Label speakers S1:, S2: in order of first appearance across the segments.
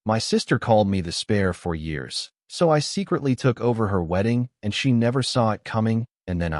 S1: My sister called me the spare for years, so I secretly took over her wedding and she never saw it coming, and then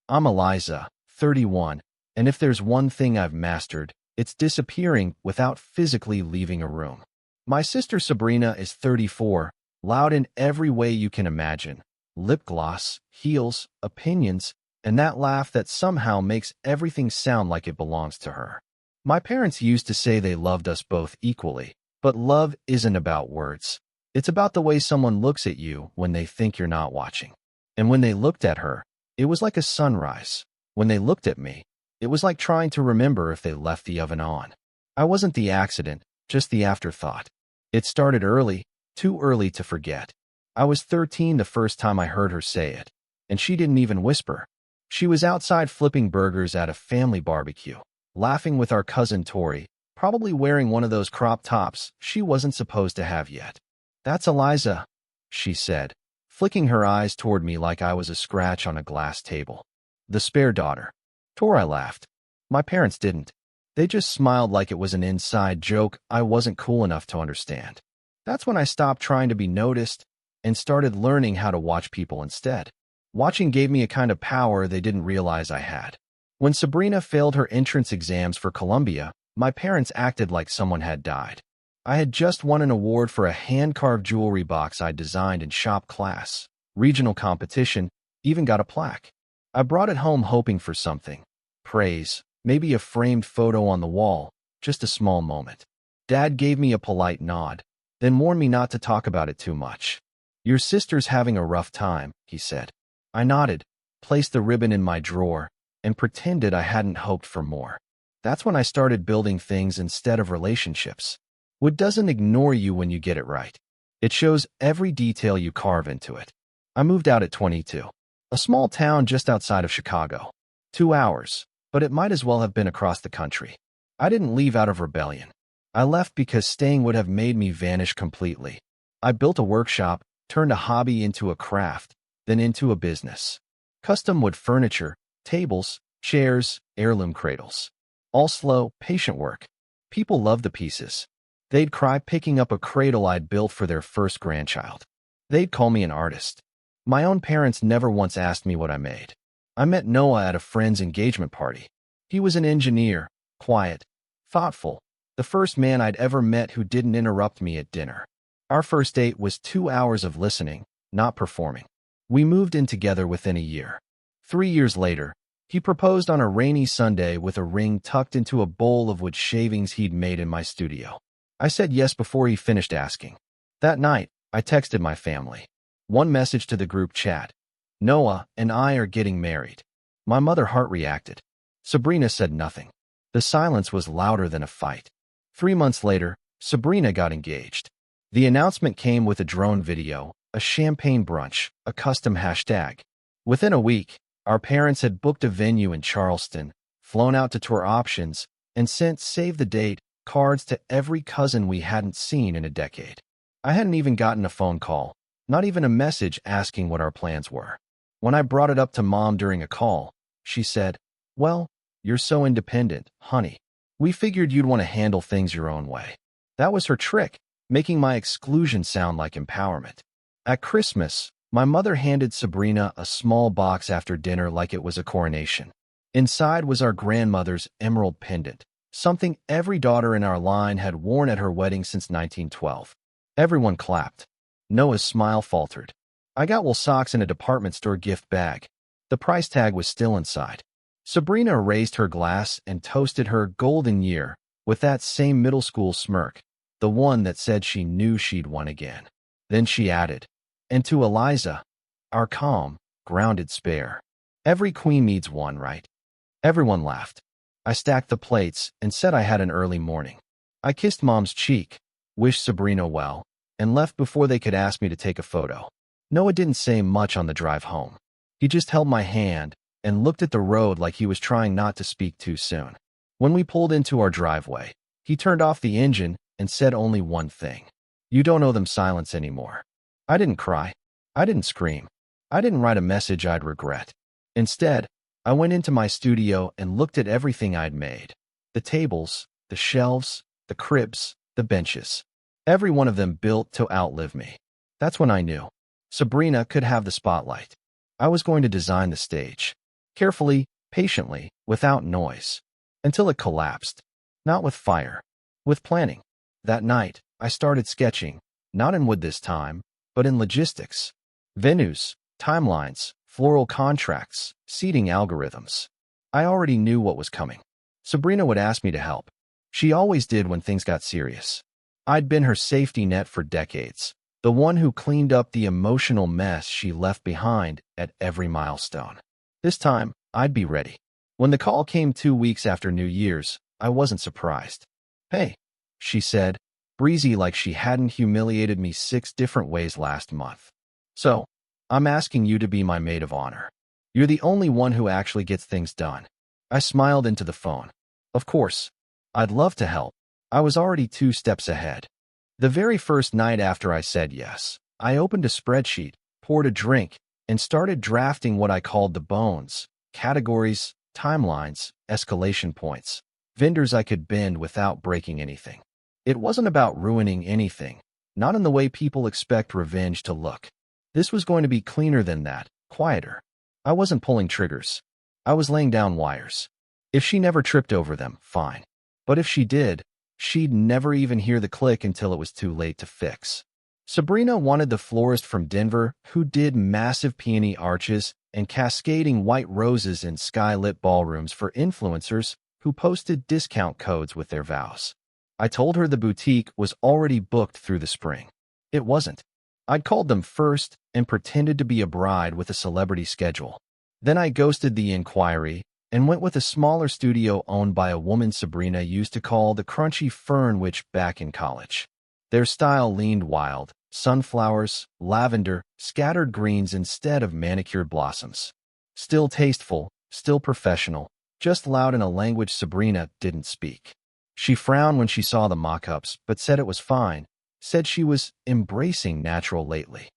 S1: I'm Eliza, 31, and if there's one thing I've mastered, it's disappearing without physically leaving a room. My sister Sabrina is 34, loud in every way you can imagine. Lip gloss, heels, opinions, and that laugh that somehow makes everything sound like it belongs to her. My parents used to say they loved us both equally, but love isn't about words. It's about the way someone looks at you when they think you're not watching. And when they looked at her, it was like a sunrise. When they looked at me, it was like trying to remember if they left the oven on. I wasn't the accident, just the afterthought. It started early, too early to forget. I was 13 the first time I heard her say it, and she didn't even whisper. She was outside flipping burgers at a family barbecue, laughing with our cousin Tori, probably wearing one of those crop tops she wasn't supposed to have yet. "That's Eliza," she said, flicking her eyes toward me like I was a scratch on a glass table. "The spare daughter." Tori laughed. My parents didn't. They just smiled like it was an inside joke I wasn't cool enough to understand. That's when I stopped trying to be noticed and started learning how to watch people instead. Watching gave me a kind of power they didn't realize I had. When Sabrina failed her entrance exams for Columbia, my parents acted like someone had died. I had just won an award for a hand-carved jewelry box I designed in shop class, regional competition, even got a plaque. I brought it home hoping for something. Praise, maybe a framed photo on the wall, just a small moment. Dad gave me a polite nod, then warned me not to talk about it too much. "Your sister's having a rough time," he said. I nodded, placed the ribbon in my drawer, and pretended I hadn't hoped for more. That's when I started building things instead of relationships. Wood doesn't ignore you when you get it right. It shows every detail you carve into it. I moved out at 22. A small town just outside of Chicago. 2 hours, but it might as well have been across the country. I didn't leave out of rebellion. I left because staying would have made me vanish completely. I built a workshop, turned a hobby into a craft, then into a business. Custom wood furniture, tables, chairs, heirloom cradles. All slow, patient work. People loved the pieces. They'd cry picking up a cradle I'd built for their first grandchild. They'd call me an artist. My own parents never once asked me what I made. I met Noah at a friend's engagement party. He was an engineer, quiet, thoughtful, the first man I'd ever met who didn't interrupt me at dinner. Our first date was 2 hours of listening, not performing. We moved in together within a year. 3 years later, he proposed on a rainy Sunday with a ring tucked into a bowl of wood shavings he'd made in my studio. I said yes before he finished asking. That night, I texted my family. One message to the group chat. "Noah and I are getting married." My mother heart reacted. Sabrina said nothing. The silence was louder than a fight. 3 months later, Sabrina got engaged. The announcement came with a drone video, a champagne brunch, a custom hashtag. Within a week, our parents had booked a venue in Charleston, flown out to tour options, and sent save the date cards to every cousin we hadn't seen in a decade. I hadn't even gotten a phone call, not even a message asking what our plans were. When I brought it up to Mom during a call, she said, "Well, you're so independent, honey. We figured you'd want to handle things your own way." That was her trick, making my exclusion sound like empowerment. At Christmas, my mother handed Sabrina a small box after dinner like it was a coronation. Inside was our grandmother's emerald pendant, something every daughter in our line had worn at her wedding since 1912. Everyone clapped. Noah's smile faltered. I got wool socks in a department store gift bag. The price tag was still inside. Sabrina raised her glass and toasted her golden year with that same middle school smirk, the one that said she knew she'd won again. Then she added, "And to Eliza, our calm, grounded spare. Every queen needs one, right?" Everyone laughed. I stacked the plates and said I had an early morning. I kissed Mom's cheek, wished Sabrina well, and left before they could ask me to take a photo. Noah didn't say much on the drive home. He just held my hand and looked at the road like he was trying not to speak too soon. When we pulled into our driveway, he turned off the engine and said only one thing. "You don't owe them silence anymore." I didn't cry. I didn't scream. I didn't write a message I'd regret. Instead, I went into my studio and looked at everything I'd made. The tables, the shelves, the cribs, the benches. Every one of them built to outlive me. That's when I knew Sabrina could have the spotlight. I was going to design the stage. Carefully, patiently, without noise. Until it collapsed. Not with fire. With planning. That night, I started sketching, not in wood this time, but in logistics. Venues, timelines, floral contracts, seating algorithms. I already knew what was coming. Sabrina would ask me to help. She always did when things got serious. I'd been her safety net for decades, the one who cleaned up the emotional mess she left behind at every milestone. This time, I'd be ready. When the call came 2 weeks after New Year's, I wasn't surprised. "Hey," she said, breezy like she hadn't humiliated me 6 different ways last month. "So, I'm asking you to be my maid of honor. You're the only one who actually gets things done." I smiled into the phone. Of course, I'd love to help. I was already 2 steps ahead. The very first night after I said yes, I opened a spreadsheet, poured a drink, and started drafting what I called the bones: categories, timelines, escalation points, vendors I could bend without breaking anything. It wasn't about ruining anything, not in the way people expect revenge to look. This was going to be cleaner than that, quieter. I wasn't pulling triggers. I was laying down wires. If she never tripped over them, fine. But if she did, she'd never even hear the click until it was too late to fix. Sabrina wanted the florist from Denver who did massive peony arches and cascading white roses in sky-lit ballrooms for influencers who posted discount codes with their vows. I told her the boutique was already booked through the spring. It wasn't. I'd called them first and pretended to be a bride with a celebrity schedule. Then I ghosted the inquiry and went with a smaller studio owned by a woman Sabrina used to call the Crunchy Fern Witch back in college. Their style leaned wild: sunflowers, lavender, scattered greens instead of manicured blossoms. Still tasteful, still professional, just loud in a language Sabrina didn't speak. She frowned when she saw the mock-ups, but said it was fine, said she was embracing natural lately.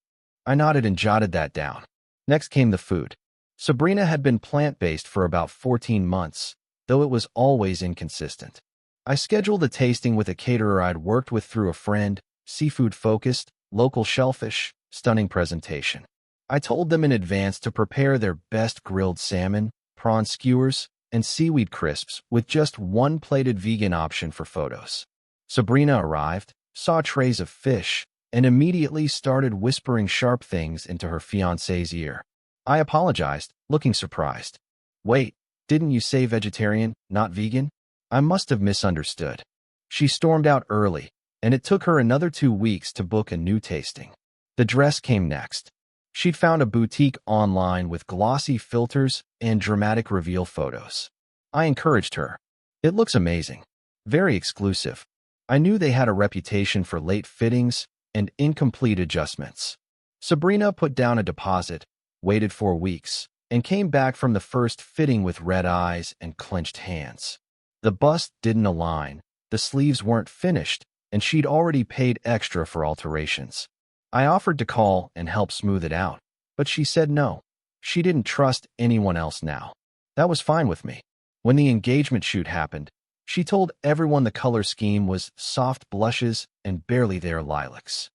S1: I nodded and jotted that down. Next came the food. Sabrina had been plant-based for about 14 months, though it was always inconsistent. I scheduled a tasting with a caterer I'd worked with through a friend, seafood-focused, local shellfish, stunning presentation. I told them in advance to prepare their best grilled salmon, prawn skewers, and seaweed crisps with just one plated vegan option for photos. Sabrina arrived, saw trays of fish, and immediately started whispering sharp things into her fiancé's ear. I apologized, looking surprised. "Wait, didn't you say vegetarian, not vegan?" I must have misunderstood. She stormed out early, and it took her another 2 weeks to book a new tasting. The dress came next. She'd found a boutique online with glossy filters and dramatic reveal photos. I encouraged her. "It looks amazing. Very exclusive." I knew they had a reputation for late fittings and incomplete adjustments. Sabrina put down a deposit, waited 4 weeks, and came back from the first fitting with red eyes and clenched hands. The bust didn't align, the sleeves weren't finished, and she'd already paid extra for alterations. I offered to call and help smooth it out, but she said no. She didn't trust anyone else now. That was fine with me. When the engagement shoot happened, she told everyone the color scheme was soft blushes and barely there lilacs.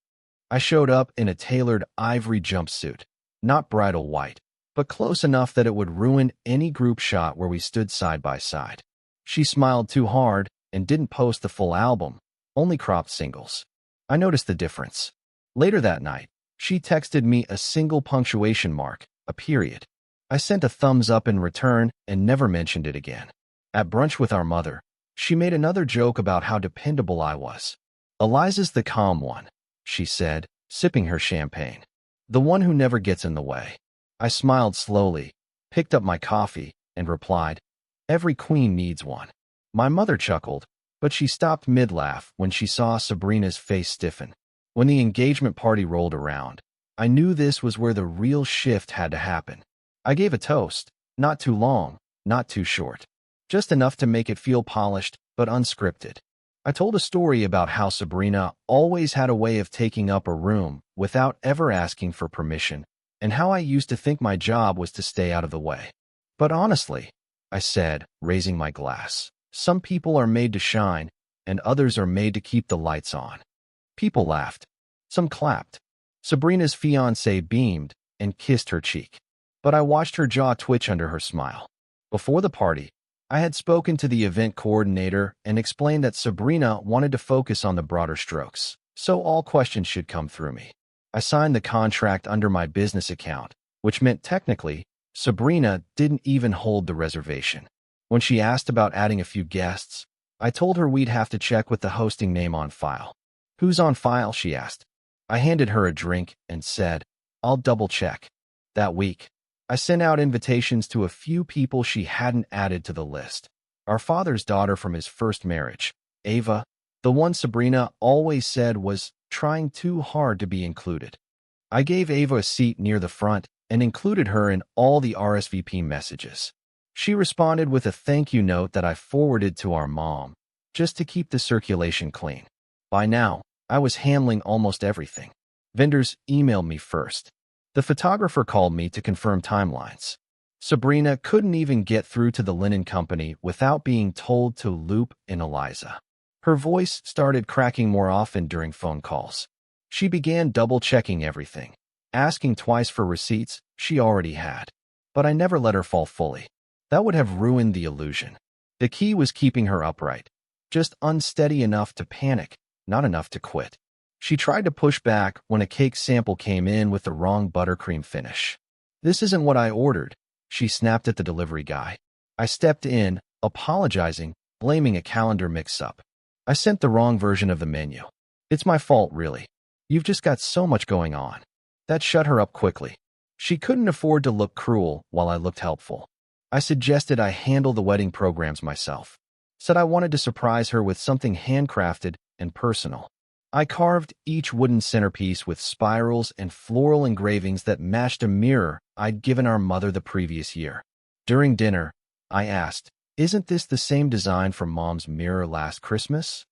S1: I showed up in a tailored ivory jumpsuit, not bridal white, but close enough that it would ruin any group shot where we stood side by side. She smiled too hard and didn't post the full album, only cropped singles. I noticed the difference. Later that night, she texted me a single punctuation mark, a period. I sent a thumbs up in return and never mentioned it again. At brunch with our mother, she made another joke about how dependable I was. "Eliza's the calm one," she said, sipping her champagne. "The one who never gets in the way." I smiled slowly, picked up my coffee, and replied, "Every queen needs one." My mother chuckled, but she stopped mid-laugh when she saw Sabrina's face stiffen. When the engagement party rolled around, I knew this was where the real shift had to happen. I gave a toast, not too long, not too short, just enough to make it feel polished but unscripted. I told a story about how Sabrina always had a way of taking up a room without ever asking for permission, and how I used to think my job was to stay out of the way. "But honestly," I said, raising my glass, "some people are made to shine, and others are made to keep the lights on." People laughed. Some clapped. Sabrina's fiancé beamed and kissed her cheek. But I watched her jaw twitch under her smile. Before the party, I had spoken to the event coordinator and explained that Sabrina wanted to focus on the broader strokes, so all questions should come through me. I signed the contract under my business account, which meant technically, Sabrina didn't even hold the reservation. When she asked about adding a few guests, I told her we'd have to check with the hosting name on file. "Who's on file?" she asked. I handed her a drink and said, "I'll double check." That week, I sent out invitations to a few people she hadn't added to the list. Our father's daughter from his first marriage, Ava, the one Sabrina always said was trying too hard to be included. I gave Ava a seat near the front and included her in all the RSVP messages. She responded with a thank you note that I forwarded to our mom, just to keep the circulation clean. By now, I was handling almost everything. Vendors emailed me first. The photographer called me to confirm timelines. Sabrina couldn't even get through to the linen company without being told to loop in Eliza. Her voice started cracking more often during phone calls. She began double-checking everything, asking twice for receipts she already had. But I never let her fall fully. That would have ruined the illusion. The key was keeping her upright, just unsteady enough to panic, not enough to quit. She tried to push back when a cake sample came in with the wrong buttercream finish. "This isn't what I ordered," she snapped at the delivery guy. I stepped in, apologizing, blaming a calendar mix-up. "I sent the wrong version of the menu. It's my fault, really. You've just got so much going on." That shut her up quickly. She couldn't afford to look cruel while I looked helpful. I suggested I handle the wedding programs myself. Said I wanted to surprise her with something handcrafted and personal. I carved each wooden centerpiece with spirals and floral engravings that matched a mirror I'd given our mother the previous year. During dinner, I asked, "Isn't this the same design from Mom's mirror last Christmas?"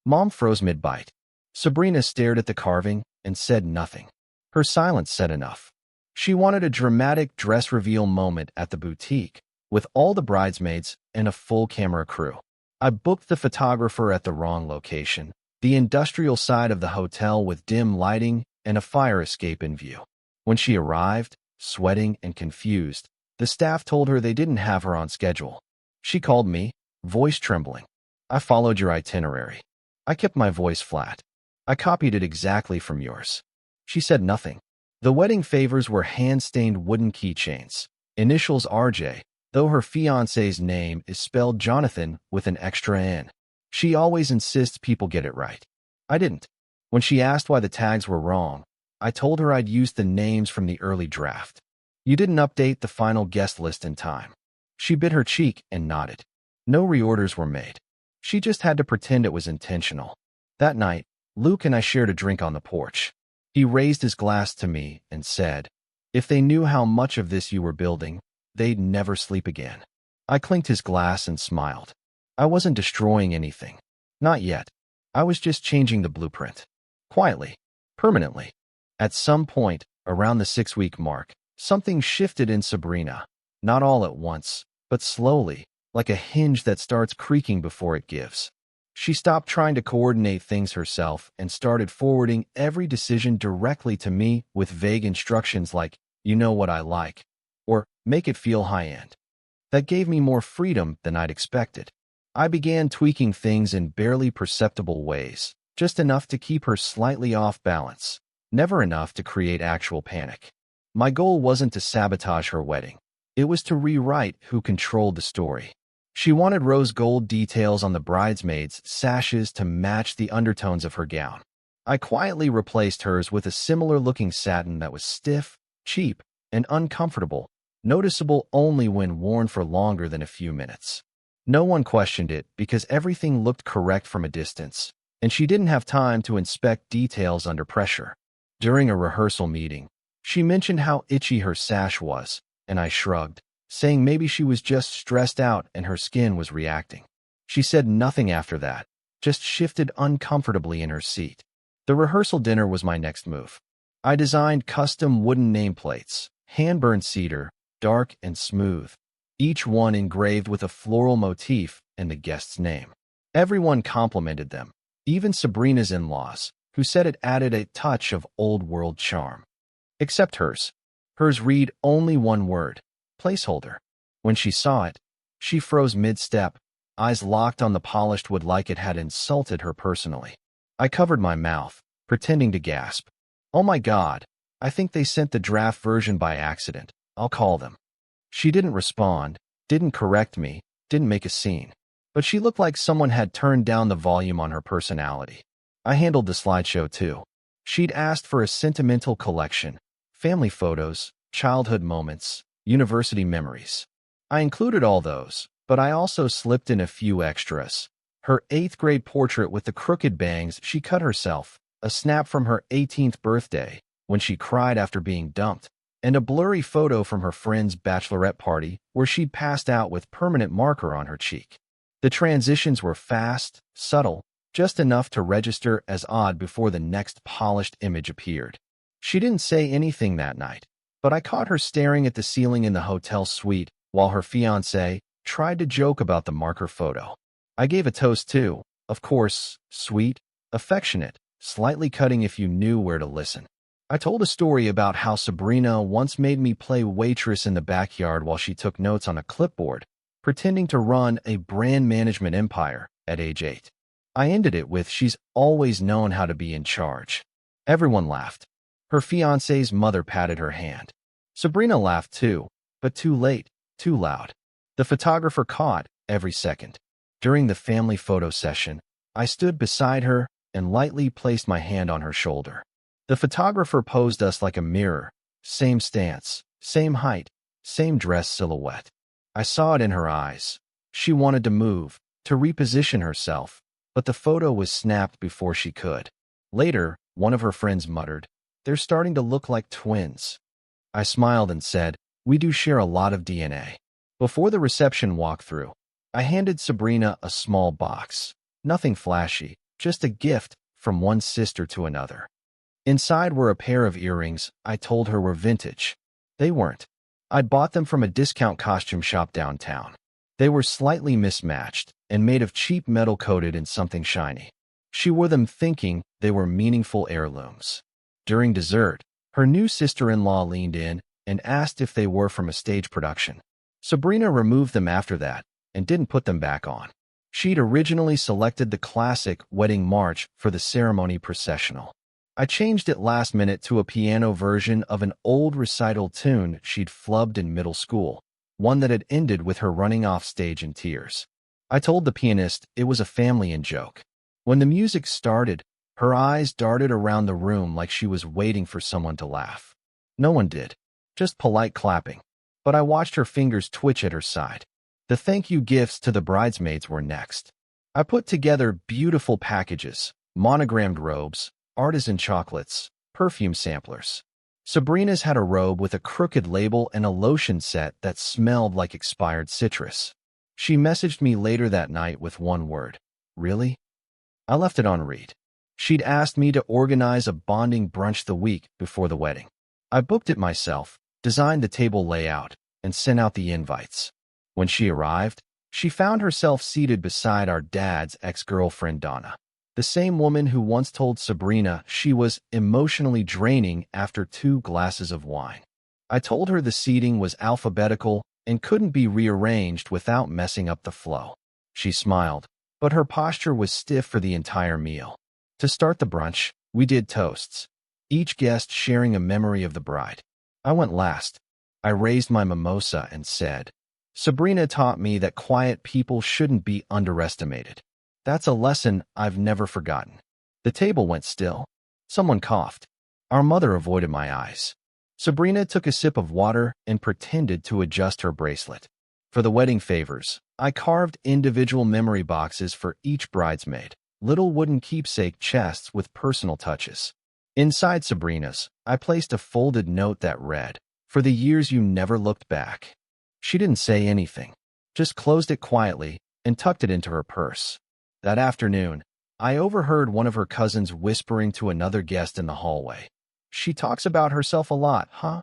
S1: Mom froze mid-bite. Sabrina stared at the carving and said nothing. Her silence said enough. She wanted a dramatic dress reveal moment at the boutique, with all the bridesmaids and a full camera crew. I booked the photographer at the wrong location, the industrial side of the hotel with dim lighting and a fire escape in view. When she arrived, sweating and confused, the staff told her they didn't have her on schedule. She called me, voice trembling. "I followed your itinerary." I kept my voice flat. "I copied it exactly from yours." She said nothing. The wedding favors were hand-stained wooden keychains, initials RJ, though her fiancé's name is spelled Jonathan with an extra N. She always insists people get it right. I didn't. When she asked why the tags were wrong, I told her I'd used the names from the early draft. "You didn't update the final guest list in time." She bit her cheek and nodded. No reorders were made. She just had to pretend it was intentional. That night, Luke and I shared a drink on the porch. He raised his glass to me and said, "If they knew how much of this you were building, they'd never sleep again." I clinked his glass and smiled. I wasn't destroying anything. Not yet. I was just changing the blueprint. Quietly. Permanently. At some point, around the 6-week mark, something shifted in Sabrina. Not all at once, but slowly, like a hinge that starts creaking before it gives. She stopped trying to coordinate things herself and started forwarding every decision directly to me with vague instructions like, "You know what I like," or "Make it feel high-end." That gave me more freedom than I'd expected. I began tweaking things in barely perceptible ways, just enough to keep her slightly off balance, never enough to create actual panic. My goal wasn't to sabotage her wedding. It was to rewrite who controlled the story. She wanted rose gold details on the bridesmaids' sashes to match the undertones of her gown. I quietly replaced hers with a similar-looking satin that was stiff, cheap, and uncomfortable, noticeable only when worn for longer than a few minutes. No one questioned it because everything looked correct from a distance, and she didn't have time to inspect details under pressure. During a rehearsal meeting, she mentioned how itchy her sash was, and I shrugged, saying maybe she was just stressed out and her skin was reacting. She said nothing after that, just shifted uncomfortably in her seat. The rehearsal dinner was my next move. I designed custom wooden nameplates, hand-burned cedar, dark and smooth, each one engraved with a floral motif and the guest's name. Everyone complimented them, even Sabrina's in-laws, who said it added a touch of old-world charm. Except hers. Hers read only one word, placeholder. When she saw it, she froze mid-step, eyes locked on the polished wood like it had insulted her personally. I covered my mouth, pretending to gasp. Oh my God, I think they sent the draft version by accident. I'll call them. She didn't respond, didn't correct me, didn't make a scene. But she looked like someone had turned down the volume on her personality. I handled the slideshow too. She'd asked for a sentimental collection, family photos, childhood moments, university memories. I included all those, but I also slipped in a few extras. Her 8th grade portrait with the crooked bangs she cut herself, a snap from her 18th birthday, when she cried after being dumped, and a blurry photo from her friend's bachelorette party where she'd passed out with permanent marker on her cheek. The transitions were fast, subtle, just enough to register as odd before the next polished image appeared. She didn't say anything that night, but I caught her staring at the ceiling in the hotel suite while her fiancé tried to joke about the marker photo. I gave a toast too, of course, sweet, affectionate, slightly cutting if you knew where to listen. I told a story about how Sabrina once made me play waitress in the backyard while she took notes on a clipboard, pretending to run a brand management empire at age 8. I ended it with she's always known how to be in charge. Everyone laughed. Her fiancé's mother patted her hand. Sabrina laughed too, but too late, too loud. The photographer caught every second. During the family photo session, I stood beside her and lightly placed my hand on her shoulder. The photographer posed us like a mirror, same stance, same height, same dress silhouette. I saw it in her eyes. She wanted to move, to reposition herself, but the photo was snapped before she could. Later, one of her friends muttered, "They're starting to look like twins." I smiled and said, "We do share a lot of DNA." Before the reception walkthrough, I handed Sabrina a small box. Nothing flashy, just a gift from one sister to another. Inside were a pair of earrings I told her were vintage. They weren't. I'd bought them from a discount costume shop downtown. They were slightly mismatched and made of cheap metal coated in something shiny. She wore them thinking they were meaningful heirlooms. During dessert, her new sister-in-law leaned in and asked if they were from a stage production. Sabrina removed them after that and didn't put them back on. She'd originally selected the classic wedding march for the ceremony processional. I changed it last minute to a piano version of an old recital tune she'd flubbed in middle school, one that had ended with her running off stage in tears. I told the pianist it was a family in-joke. When the music started, her eyes darted around the room like she was waiting for someone to laugh. No one did, just polite clapping, but I watched her fingers twitch at her side. The thank you gifts to the bridesmaids were next. I put together beautiful packages, monogrammed robes, artisan chocolates, perfume samplers. Sabrina's had a robe with a crooked label and a lotion set that smelled like expired citrus. She messaged me later that night with one word, "Really?" I left it on read. She'd asked me to organize a bonding brunch the week before the wedding. I booked it myself, designed the table layout, and sent out the invites. When she arrived, she found herself seated beside our dad's ex-girlfriend Donna, the same woman who once told Sabrina she was emotionally draining after 2 glasses of wine. I told her the seating was alphabetical and couldn't be rearranged without messing up the flow. She smiled, but her posture was stiff for the entire meal. To start the brunch, we did toasts, each guest sharing a memory of the bride. I went last. I raised my mimosa and said, "Sabrina taught me that quiet people shouldn't be underestimated. That's a lesson I've never forgotten." The table went still. Someone coughed. Our mother avoided my eyes. Sabrina took a sip of water and pretended to adjust her bracelet. For the wedding favors, I carved individual memory boxes for each bridesmaid, little wooden keepsake chests with personal touches. Inside Sabrina's, I placed a folded note that read, "For the years you never looked back." She didn't say anything, just closed it quietly and tucked it into her purse. That afternoon, I overheard one of her cousins whispering to another guest in the hallway, "She talks about herself a lot, huh?"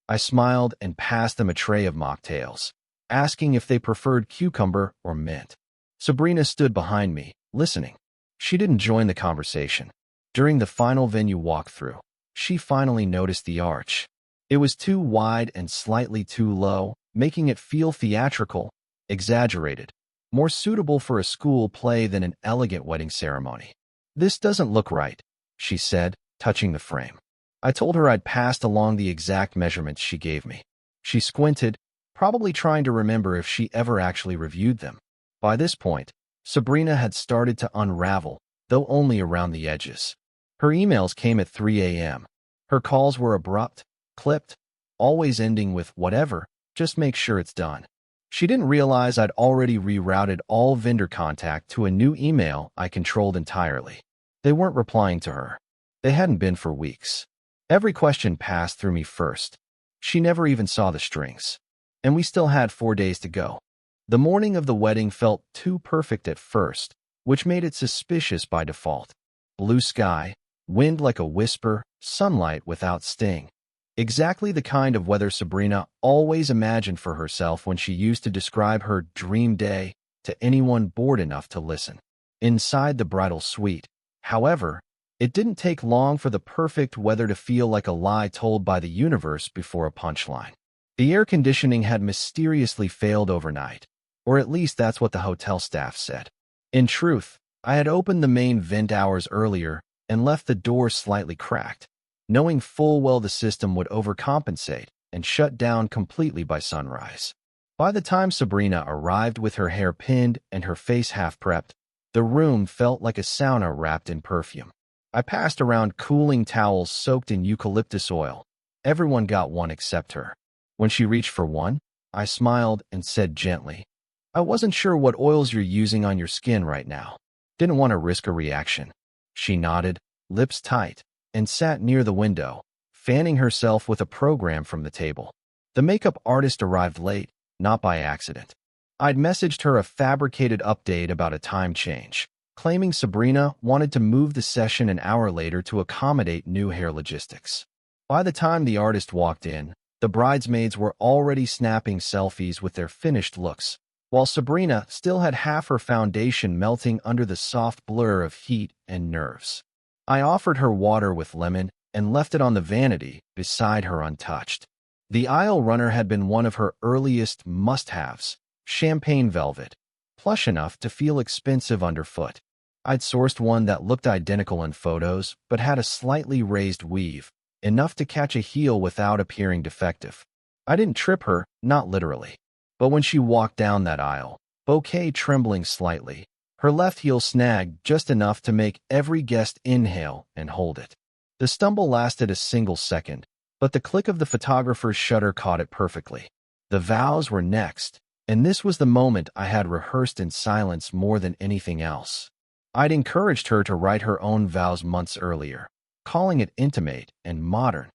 S1: I smiled and passed them a tray of mocktails, asking if they preferred cucumber or mint. Sabrina stood behind me, listening. She didn't join the conversation. During the final venue walkthrough, she finally noticed the arch. It was too wide and slightly too low, making it feel theatrical, exaggerated, more suitable for a school play than an elegant wedding ceremony. "This doesn't look right," she said, touching the frame. I told her I'd passed along the exact measurements she gave me. She squinted, probably trying to remember if she ever actually reviewed them. By this point, Sabrina had started to unravel, though only around the edges. Her emails came at 3 a.m. Her calls were abrupt, clipped, always ending with "whatever, just make sure it's done." She didn't realize I'd already rerouted all vendor contact to a new email I controlled entirely. They weren't replying to her. They hadn't been for weeks. Every question passed through me first. She never even saw the strings. And we still had 4 days to go. The morning of the wedding felt too perfect at first, which made it suspicious by default. Blue sky, wind like a whisper, sunlight without sting. Exactly the kind of weather Sabrina always imagined for herself when she used to describe her dream day to anyone bored enough to listen. Inside the bridal suite, however, it didn't take long for the perfect weather to feel like a lie told by the universe before a punchline. The air conditioning had mysteriously failed overnight, or at least that's what the hotel staff said. In truth, I had opened the main vent hours earlier and left the door slightly cracked, knowing full well the system would overcompensate and shut down completely by sunrise. By the time Sabrina arrived with her hair pinned and her face half prepped, the room felt like a sauna wrapped in perfume. I passed around cooling towels soaked in eucalyptus oil. Everyone got one except her. When she reached for one, I smiled and said gently, "I wasn't sure what oils you're using on your skin right now. Didn't want to risk a reaction." She nodded, lips tight, and sat near the window, fanning herself with a program from the table. The makeup artist arrived late, not by accident. I'd messaged her a fabricated update about a time change, claiming Sabrina wanted to move the session an hour later to accommodate new hair logistics. By the time the artist walked in, the bridesmaids were already snapping selfies with their finished looks, while Sabrina still had half her foundation melting under the soft blur of heat and nerves. I offered her water with lemon and left it on the vanity beside her untouched. The aisle runner had been one of her earliest must-haves, champagne velvet, plush enough to feel expensive underfoot. I'd sourced one that looked identical in photos but had a slightly raised weave, enough to catch a heel without appearing defective. I didn't trip her, not literally. But when she walked down that aisle, bouquet trembling slightly, her left heel snagged just enough to make every guest inhale and hold it. The stumble lasted a single second, but the click of the photographer's shutter caught it perfectly. The vows were next, and this was the moment I had rehearsed in silence more than anything else. I'd encouraged her to write her own vows months earlier, calling it intimate and modern.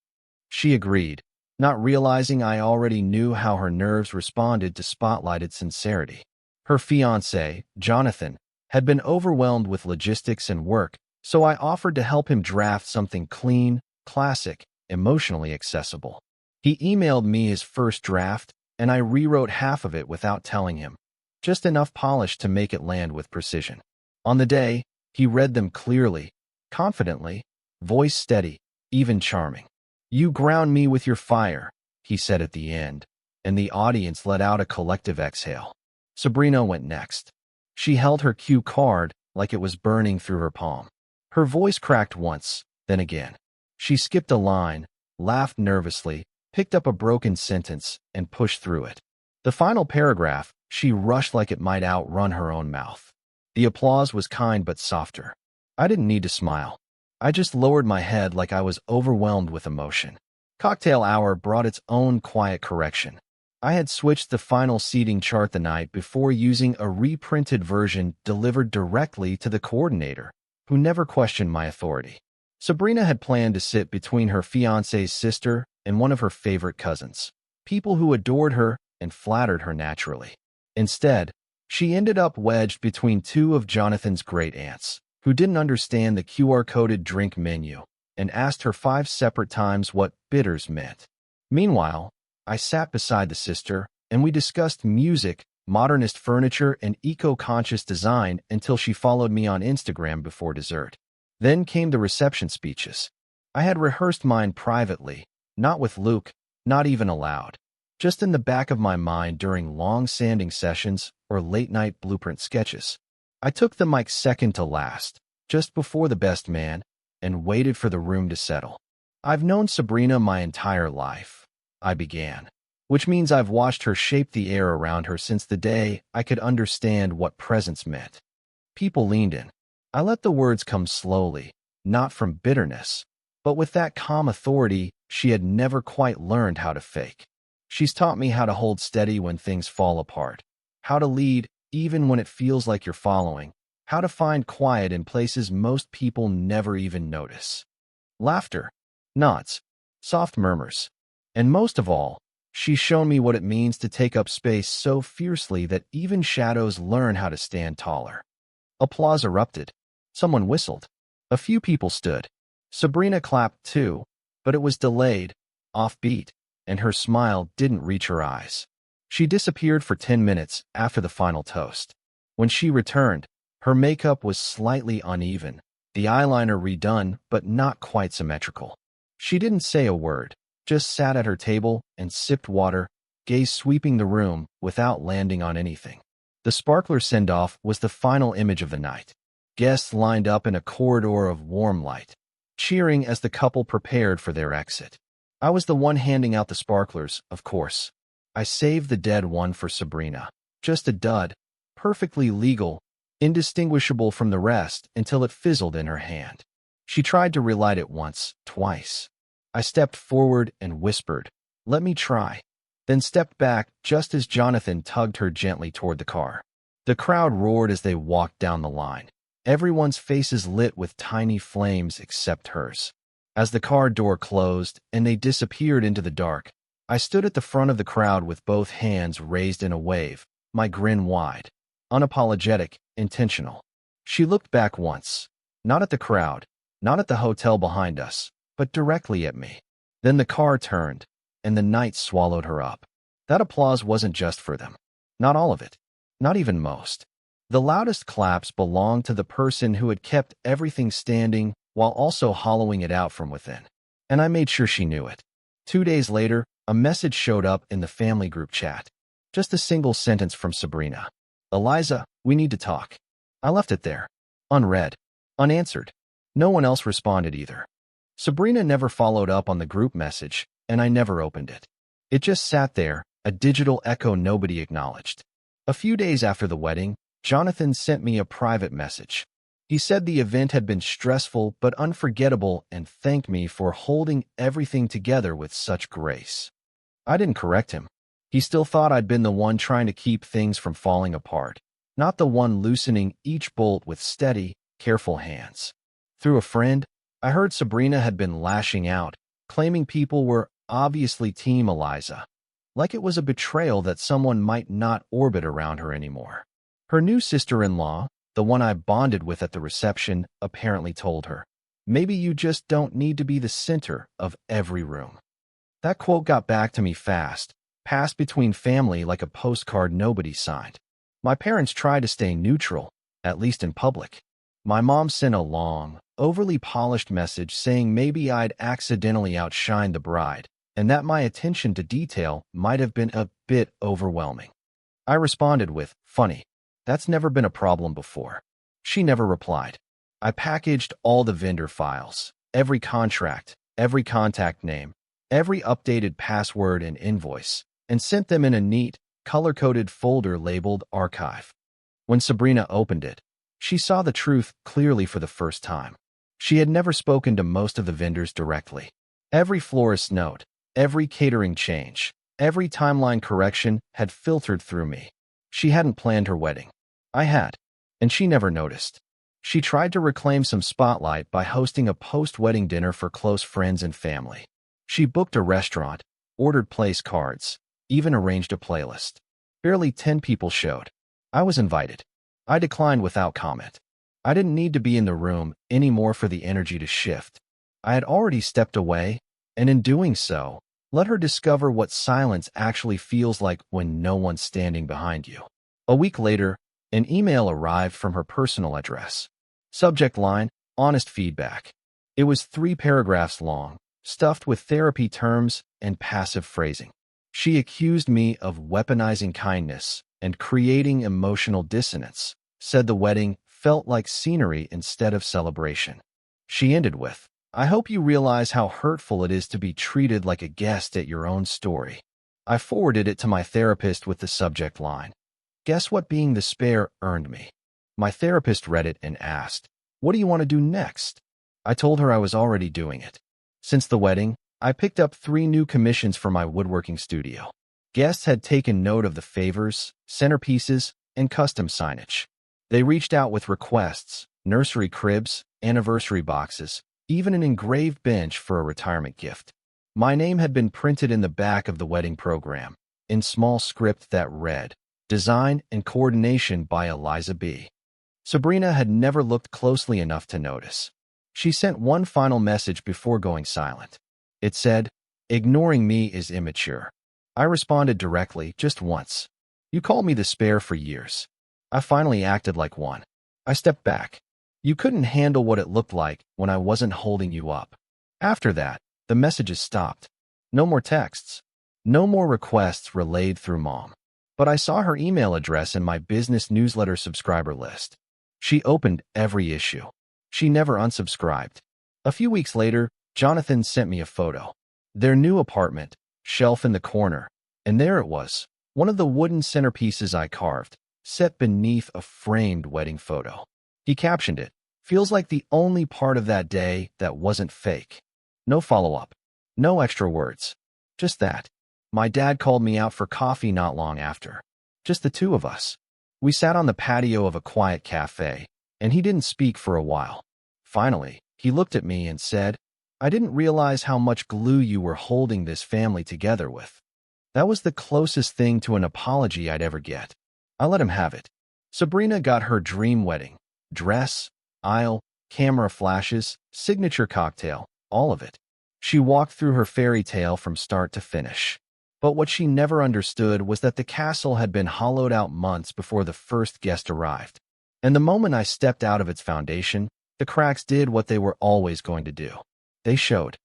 S1: She agreed, not realizing I already knew how her nerves responded to spotlighted sincerity. Her fiancé, Jonathan, had been overwhelmed with logistics and work, so I offered to help him draft something clean, classic, emotionally accessible. He emailed me his first draft, and I rewrote half of it without telling him, just enough polish to make it land with precision. On the day, he read them clearly, confidently, voice steady, even charming. "You ground me with your fire," he said at the end, and the audience let out a collective exhale. Sabrina went next. She held her cue card like it was burning through her palm. Her voice cracked once, then again. She skipped a line, laughed nervously, picked up a broken sentence, and pushed through it. The final paragraph, she rushed like it might outrun her own mouth. The applause was kind but softer. I didn't need to smile. I just lowered my head like I was overwhelmed with emotion. Cocktail hour brought its own quiet correction. I had switched the final seating chart the night before using a reprinted version delivered directly to the coordinator, who never questioned my authority. Sabrina had planned to sit between her fiancé's sister and one of her favorite cousins, people who adored her and flattered her naturally. Instead, she ended up wedged between two of Jonathan's great aunts, who didn't understand the QR-coded drink menu and asked her 5 separate times what bitters meant. Meanwhile, I sat beside the sister, and we discussed music, modernist furniture, and eco-conscious design until she followed me on Instagram before dessert. Then came the reception speeches. I had rehearsed mine privately, not with Luke, not even aloud. Just in the back of my mind during long sanding sessions or late-night blueprint sketches. I took the mic second to last, just before the best man, and waited for the room to settle. I've known Sabrina my entire life, I began, which means I've watched her shape the air around her since the day I could understand what presence meant. People leaned in. I let the words come slowly, not from bitterness, but with that calm authority she had never quite learned how to fake. She's taught me how to hold steady when things fall apart, how to lead even when it feels like you're following, how to find quiet in places most people never even notice. Laughter, nods, soft murmurs, and most of all, she's shown me what it means to take up space so fiercely that even shadows learn how to stand taller. Applause erupted. Someone whistled. A few people stood. Sabrina clapped too, but it was delayed, offbeat, and her smile didn't reach her eyes. She disappeared for 10 minutes after the final toast. When she returned, her makeup was slightly uneven, the eyeliner redone but not quite symmetrical. She didn't say a word, just sat at her table and sipped water, gaze sweeping the room without landing on anything. The sparkler send-off was the final image of the night. Guests lined up in a corridor of warm light, cheering as the couple prepared for their exit. I was the one handing out the sparklers, of course. I saved the dead one for Sabrina. Just a dud, perfectly legal, indistinguishable from the rest until it fizzled in her hand. She tried to relight it once, twice. I stepped forward and whispered, "Let me try," then stepped back just as Jonathan tugged her gently toward the car. The crowd roared as they walked down the line. Everyone's faces lit with tiny flames except hers. As the car door closed and they disappeared into the dark, I stood at the front of the crowd with both hands raised in a wave, my grin wide. Unapologetic, intentional. She looked back once, not at the crowd, not at the hotel behind us, but directly at me. Then the car turned, and the night swallowed her up. That applause wasn't just for them. Not all of it. Not even most. The loudest claps belonged to the person who had kept everything standing while also hollowing it out from within. And I made sure she knew it. 2 days later, a message showed up in the family group chat. Just a single sentence from Sabrina. "Eliza, we need to talk." I left it there. Unread. Unanswered. No one else responded either. Sabrina never followed up on the group message, and I never opened it. It just sat there, a digital echo nobody acknowledged. A few days after the wedding, Jonathan sent me a private message. He said the event had been stressful but unforgettable and thanked me for holding everything together with such grace. I didn't correct him. He still thought I'd been the one trying to keep things from falling apart, not the one loosening each bolt with steady, careful hands. Through a friend, I heard Sabrina had been lashing out, claiming people were obviously Team Eliza, like it was a betrayal that someone might not orbit around her anymore. Her new sister-in-law, the one I bonded with at the reception, apparently told her, "Maybe you just don't need to be the center of every room." That quote got back to me fast, passed between family like a postcard nobody signed. My parents tried to stay neutral, at least in public. My mom sent a long, overly polished message saying maybe I'd accidentally outshined the bride, and that my attention to detail might have been a bit overwhelming. I responded with, "Funny. That's never been a problem before." She never replied. I packaged all the vendor files, every contract, every contact name, every updated password and invoice, and sent them in a neat, color-coded folder labeled Archive. When Sabrina opened it, she saw the truth clearly for the first time. She had never spoken to most of the vendors directly. Every florist note, every catering change, every timeline correction had filtered through me. She hadn't planned her wedding. I had, and she never noticed. She tried to reclaim some spotlight by hosting a post-wedding dinner for close friends and family. She booked a restaurant, ordered place cards, even arranged a playlist. Barely 10 people showed. I was invited. I declined without comment. I didn't need to be in the room anymore for the energy to shift. I had already stepped away, and in doing so, let her discover what silence actually feels like when no one's standing behind you. A week later, an email arrived from her personal address. Subject line, honest feedback. It was 3 paragraphs long, stuffed with therapy terms and passive phrasing. She accused me of weaponizing kindness and creating emotional dissonance, said the wedding felt like scenery instead of celebration. She ended with, "I hope you realize how hurtful it is to be treated like a guest at your own story." I forwarded it to my therapist with the subject line, "Guess what being the spare earned me?" My therapist read it and asked, "What do you want to do next?" I told her I was already doing it. Since the wedding, I picked up 3 new commissions for my woodworking studio. Guests had taken note of the favors, centerpieces, and custom signage. They reached out with requests, nursery cribs, anniversary boxes, even an engraved bench for a retirement gift. My name had been printed in the back of the wedding program, in small script that read, "Design and Coordination by Eliza B." Sabrina had never looked closely enough to notice. She sent one final message before going silent. It said, "Ignoring me is immature." I responded directly, just once. "You called me the spare for years." I finally acted like one. I stepped back. "You couldn't handle what it looked like when I wasn't holding you up." After that, the messages stopped. No more texts. No more requests relayed through Mom. But I saw her email address in my business newsletter subscriber list. She opened every issue. She never unsubscribed. A few weeks later, Jonathan sent me a photo. Their new apartment, shelf in the corner, and there it was, one of the wooden centerpieces I carved, set beneath a framed wedding photo. He captioned it, "Feels like the only part of that day that wasn't fake." No follow-up. No extra words. Just that. My dad called me out for coffee not long after. Just the 2 of us. We sat on the patio of a quiet cafe, and he didn't speak for a while. Finally, he looked at me and said, "I didn't realize how much glue you were holding this family together with." That was the closest thing to an apology I'd ever get. I let him have it. Sabrina got her dream wedding. Dress, aisle, camera flashes, signature cocktail, all of it. She walked through her fairy tale from start to finish. But what she never understood was that the castle had been hollowed out months before the first guest arrived. And the moment I stepped out of its foundation, the cracks did what they were always going to do. They showed.